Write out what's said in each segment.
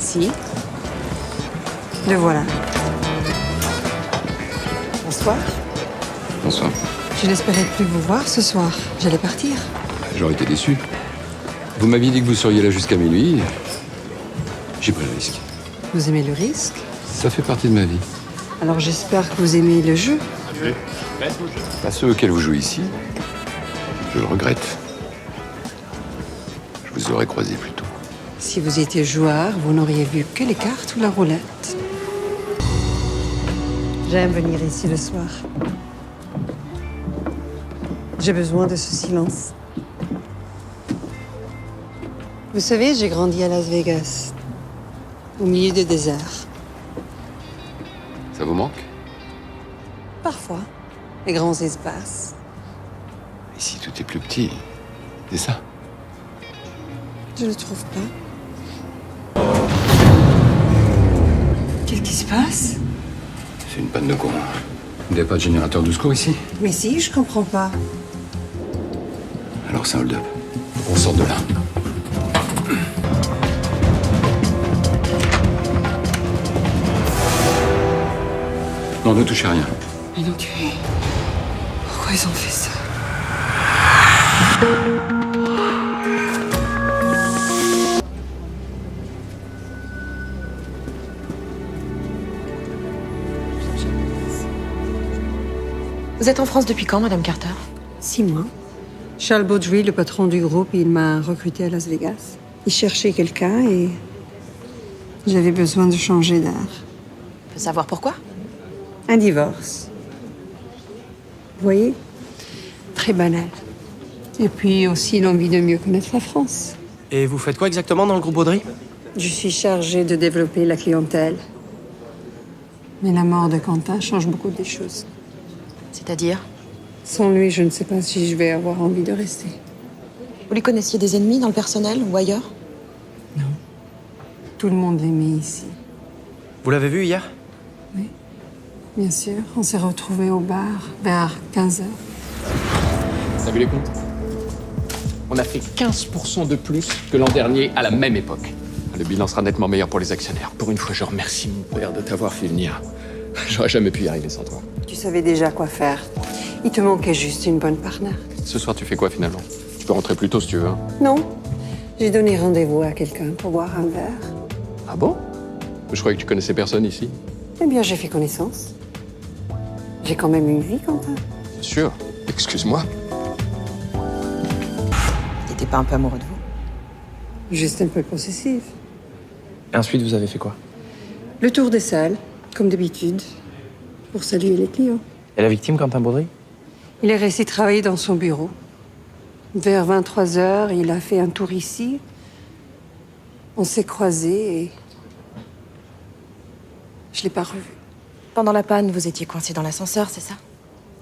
Si. Le voilà. Bonsoir. Bonsoir. Je n'espérais plus vous voir ce soir. J'allais partir. J'aurais été déçu. Vous m'aviez dit que vous seriez là jusqu'à minuit. J'ai pris le risque. Vous aimez le risque? Ça fait partie de ma vie. Alors j'espère que vous aimez le jeu. Pas ceux auxquels vous jouez ici. Je le regrette. Je vous aurais croisé plus tôt. Si vous étiez joueur, vous n'auriez vu que les cartes ou la roulette. J'aime venir ici le soir. J'ai besoin de ce silence. Vous savez, j'ai grandi à Las Vegas, au milieu du désert. Ça vous manque? Parfois, les grands espaces. Ici, tout est plus petit. C'est ça? Je ne trouve pas. Qu'est-ce qui se passe? C'est une panne de courant. Vous n'avez pas de générateur de secours ici? Mais si, je comprends pas. Alors c'est un hold-up. Faut qu'on sorte de là. Non, ne touchez à rien. Mais non, pourquoi ils ont fait ça? Vous êtes en France depuis quand, Madame Carter? 6 mois. Charles Baudry, le patron du groupe, il m'a recruté à Las Vegas. Il cherchait quelqu'un et j'avais besoin de changer d'air. Je peux savoir pourquoi? Un divorce. Vous voyez? Très banal. Et puis aussi l'envie de mieux connaître la France. Et vous faites quoi exactement dans le groupe Baudry? Je suis chargée de développer la clientèle. Mais la mort de Quentin change beaucoup des choses. C'est-à-dire? Sans lui, je ne sais pas si je vais avoir envie de rester. Vous lui connaissiez des ennemis dans le personnel ou ailleurs? Non. Tout le monde l'aimait ici. Vous l'avez vu hier? Oui. Bien sûr. On s'est retrouvés au bar vers 15h. T'as vu les comptes? On a fait 15% de plus que l'an dernier à la même époque. Le bilan sera nettement meilleur pour les actionnaires. Pour une fois, je remercie mon père de t'avoir fait venir. J'aurais jamais pu y arriver sans toi. Tu savais déjà quoi faire. Il te manquait juste une bonne partenaire. Ce soir, tu fais quoi finalement? Tu peux rentrer plus tôt si tu veux. Hein. Non. J'ai donné rendez-vous à quelqu'un pour boire un verre. Ah bon? Je croyais que tu connaissais personne ici. Eh bien, j'ai fait connaissance. J'ai quand même une vie, Quentin. Bien sûr. Excuse-moi. Il n'était pas un peu amoureux de vous? Juste un peu possessive. Et ensuite, vous avez fait quoi? Le tour des salles, comme d'habitude, pour saluer les clients. Et la victime, Quentin Baudry? Il est resté travailler dans son bureau. Vers 23h, il a fait un tour ici. On s'est croisés et je l'ai pas revu. Pendant la panne, vous étiez coincé dans l'ascenseur, c'est ça?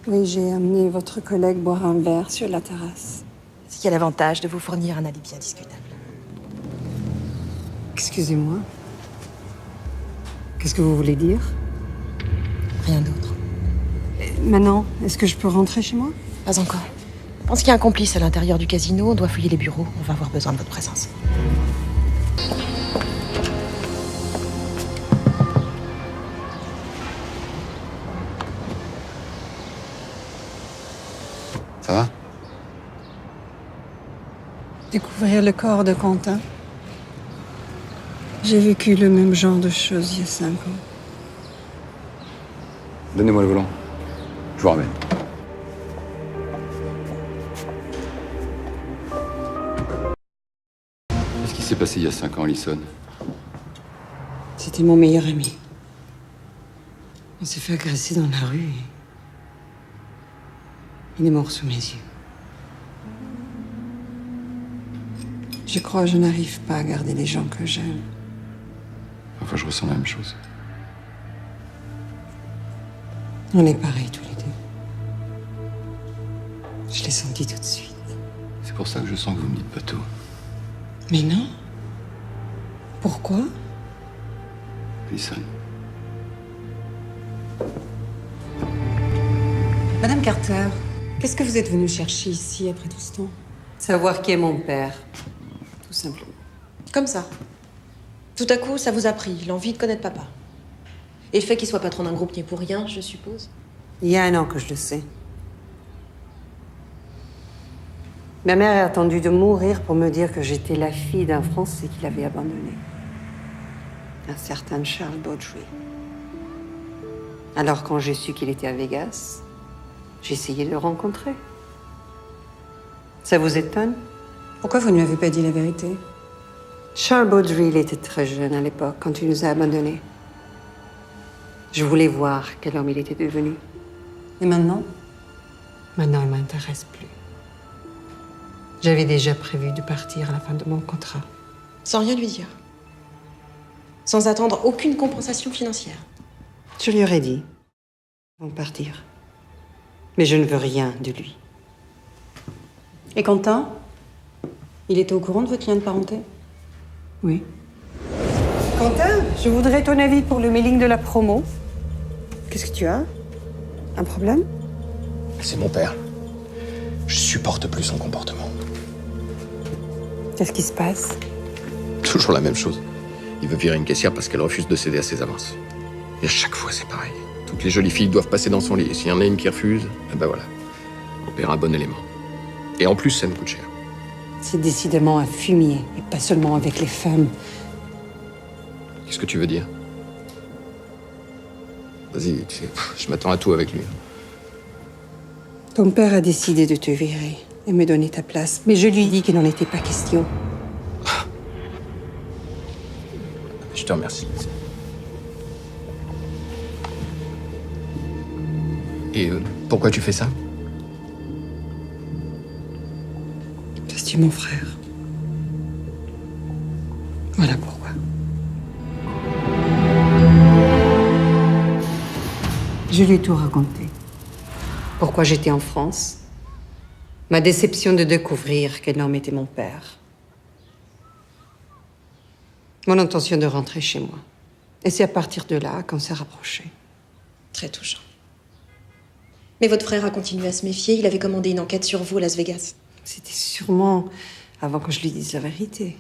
Oui, j'ai amené votre collègue boire un verre sur la terrasse. Ce qui a l'avantage de vous fournir un alibi indiscutable. Excusez-moi. Qu'est-ce que vous voulez dire? Rien d'autre. Maintenant, est-ce que je peux rentrer chez moi? Pas encore. Je pense qu'il y a un complice à l'intérieur du casino. On doit fouiller les bureaux. On va avoir besoin de votre présence. Ça va? Découvrir le corps de Quentin. J'ai vécu le même genre de choses il y a 5 ans. Donnez-moi le volant. Je vous ramène. Qu'est-ce qui s'est passé il y a 5 ans, Alison? C'était mon meilleur ami. On s'est fait agresser dans la rue et il est mort sous mes yeux. Je crois que je n'arrive pas à garder les gens que j'aime. Enfin, je ressens la même chose. On est pareils tous les deux. Je l'ai senti tout de suite. C'est pour ça que je sens que vous me dites pas tout. Mais non. Pourquoi? Alison. Madame Carter, qu'est-ce que vous êtes venue chercher ici après tout ce temps? Savoir qui est mon père. Tout simplement. Comme ça. Tout à coup, ça vous a pris, l'envie de connaître papa. Et le fait qu'il soit patron d'un groupe n'y est pour rien, je suppose. Il y a 1 an que je le sais. Ma mère a attendu de mourir pour me dire que j'étais la fille d'un Français qui l'avait abandonnée. Un certain Charles Baudry. Alors quand j'ai su qu'il était à Vegas, j'ai essayé de le rencontrer. Ça vous étonne? Pourquoi vous ne lui avez pas dit la vérité? Charles Baudry, il était très jeune à l'époque, quand il nous a abandonnés. Je voulais voir quel homme il était devenu. Et maintenant? Maintenant, il ne m'intéresse plus. J'avais déjà prévu de partir à la fin de mon contrat. Sans rien lui dire. Sans attendre aucune compensation financière. Je lui aurais dit, avant de partir. Mais je ne veux rien de lui. Et Quentin? Il était au courant de votre lien de parenté? Oui. Quentin, je voudrais ton avis pour le mailing de la promo. Qu'est-ce que tu as? Un problème? C'est mon père. Je supporte plus son comportement. Qu'est-ce qui se passe? Toujours la même chose. Il veut virer une caissière parce qu'elle refuse de céder à ses avances. Et à chaque fois, c'est pareil. Toutes les jolies filles doivent passer dans son lit. S'il y en a une qui refuse, eh ben voilà. On paiera un bon élément. Et en plus, ça me coûte cher. C'est décidément un fumier, et pas seulement avec les femmes. Qu'est-ce que tu veux dire? Vas-y, tu sais, je m'attends à tout avec lui. Ton père a décidé de te virer et me donner ta place. Mais je lui dis qu'il n'en était pas question. Je te remercie. Et pourquoi tu fais ça? Parce que tu es mon frère. Voilà pourquoi. Je lui ai tout raconté. Pourquoi j'étais en France. Ma déception de découvrir quel homme était mon père. Mon intention de rentrer chez moi. Et c'est à partir de là qu'on s'est rapprochés. Très touchant. Mais votre frère a continué à se méfier. Il avait commandé une enquête sur vous à Las Vegas. C'était sûrement avant que je lui dise la vérité.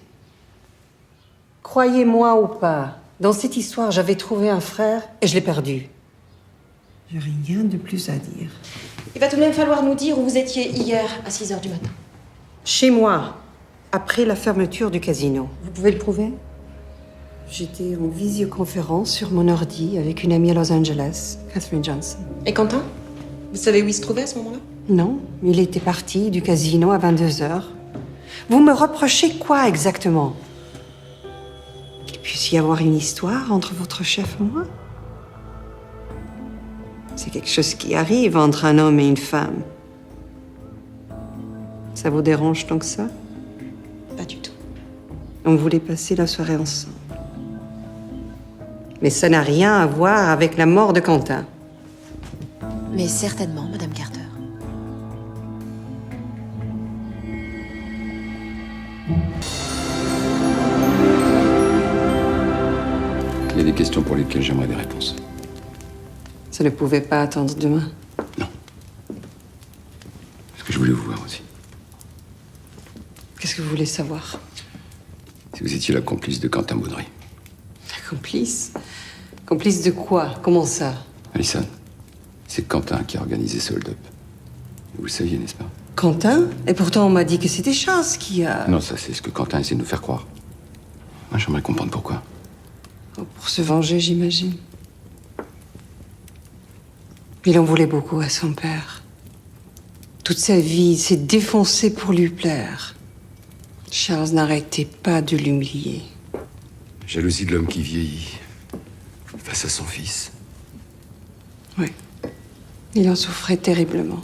Croyez-moi ou pas, dans cette histoire, j'avais trouvé un frère et je l'ai perdu. J'ai rien de plus à dire. Il va tout de même falloir nous dire où vous étiez hier à 6h du matin. Chez moi, après la fermeture du casino. Vous pouvez le prouver? J'étais en visioconférence sur mon ordi avec une amie à Los Angeles, Catherine Johnson. Et Quentin? Vous savez où il se trouvait à ce moment-là? Non, il était parti du casino à 22h. Vous me reprochez quoi exactement? Qu'il puisse y avoir une histoire entre votre chef et moi? C'est quelque chose qui arrive entre un homme et une femme. Ça vous dérange tant que ça? Pas du tout. On voulait passer la soirée ensemble. Mais ça n'a rien à voir avec la mort de Quentin. Mais certainement, Madame Carter. Il y a des questions pour lesquelles j'aimerais des réponses. Ça ne pouvait pas attendre demain. Non. Parce que je voulais vous voir aussi. Qu'est-ce que vous voulez savoir? Si vous étiez la complice de Quentin Baudry. La complice? Complice de quoi? Comment ça? Alison, c'est Quentin qui a organisé ce hold-up. Vous le saviez, n'est-ce pas? Quentin? Et pourtant, on m'a dit que c'était Charles qui a... Non, ça, c'est ce que Quentin essaie de nous faire croire. Moi, j'aimerais comprendre pourquoi. Oh, pour se venger, j'imagine. Il en voulait beaucoup à son père. Toute sa vie, il s'est défoncé pour lui plaire. Charles n'arrêtait pas de l'humilier. Jalousie de l'homme qui vieillit face à son fils. Oui. Il en souffrait terriblement.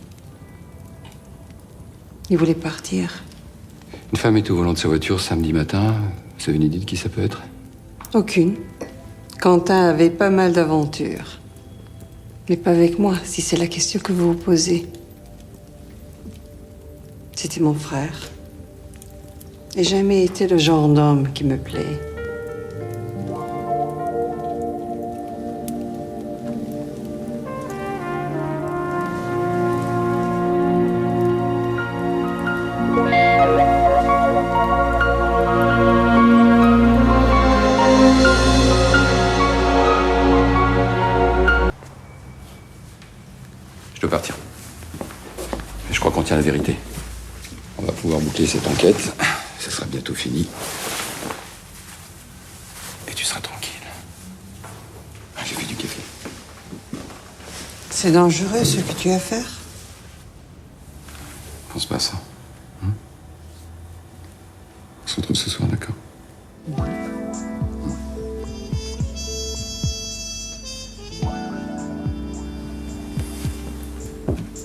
Il voulait partir. Une femme est au volant de sa voiture samedi matin. Vous avez une idée de qui ça peut être? Aucune. Quentin avait pas mal d'aventures. Mais pas avec moi, si c'est la question que vous vous posez. C'était mon frère. Et jamais été le genre d'homme qui me plaît. Je dois partir. Je crois qu'on tient la vérité. On va pouvoir boucler cette enquête. Ça sera bientôt fini. Et tu seras tranquille. J'ai fait du café. C'est dangereux ce que tu as à faire. Pense pas à ça. Hein? On se retrouve ce soir, d'accord?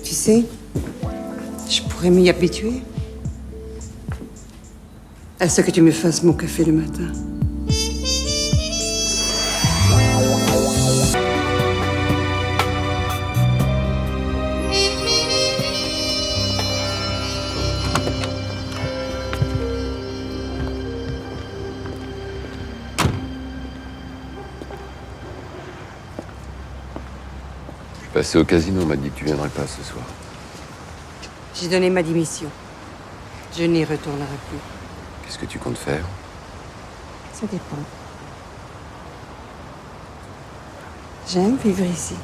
Tu sais, je pourrais m'y habituer. À ce que tu me fasses mon café le matin. Je suis passé au casino, on m'a dit que tu viendrais pas ce soir. J'ai donné ma démission. Je n'y retournerai plus. Qu'est-ce que tu comptes faire? Ça dépend. J'aime vivre ici.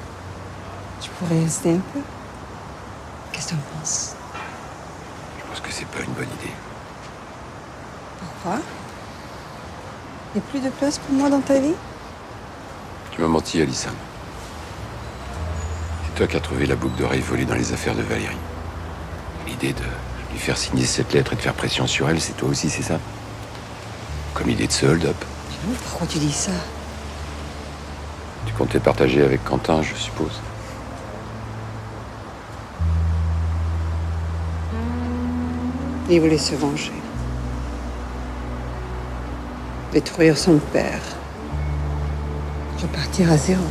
Je pourrais rester un peu. Qu'est-ce que tu en penses? Je pense que c'est pas une bonne idée. Pourquoi? Il n'y a plus de place pour moi dans ta vie? Tu m'as menti, Alissa. C'est toi qui as trouvé la boucle d'oreille volée dans les affaires de Valérie. L'idée de lui faire signer cette lettre et de faire pression sur elle, c'est toi aussi, c'est ça? Comme idée de ce hold-up. Pourquoi tu dis ça? Tu comptais partager avec Quentin, je suppose. Il voulait se venger. Détruire son père. Repartir à zéro.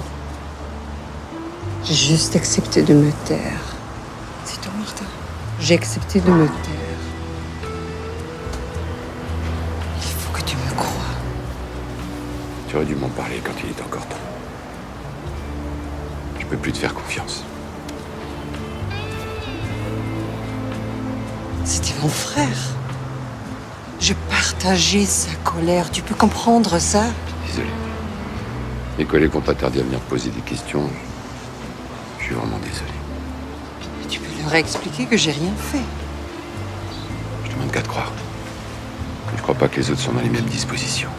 J'ai juste accepté de me taire. C'est tout, Martin. J'ai accepté de me taire. Il faut que tu me crois. Tu aurais dû m'en parler quand il était encore temps. Je peux plus te faire confiance. C'était mon frère. Je partageais sa colère. Tu peux comprendre ça? Désolé. Mes collègues vont pas tarder à venir poser des questions. Je suis vraiment désolé. Tu peux leur expliquer que j'ai rien fait. Je demande qu'à te croire. Je crois pas que les autres sont dans les mêmes dispositions.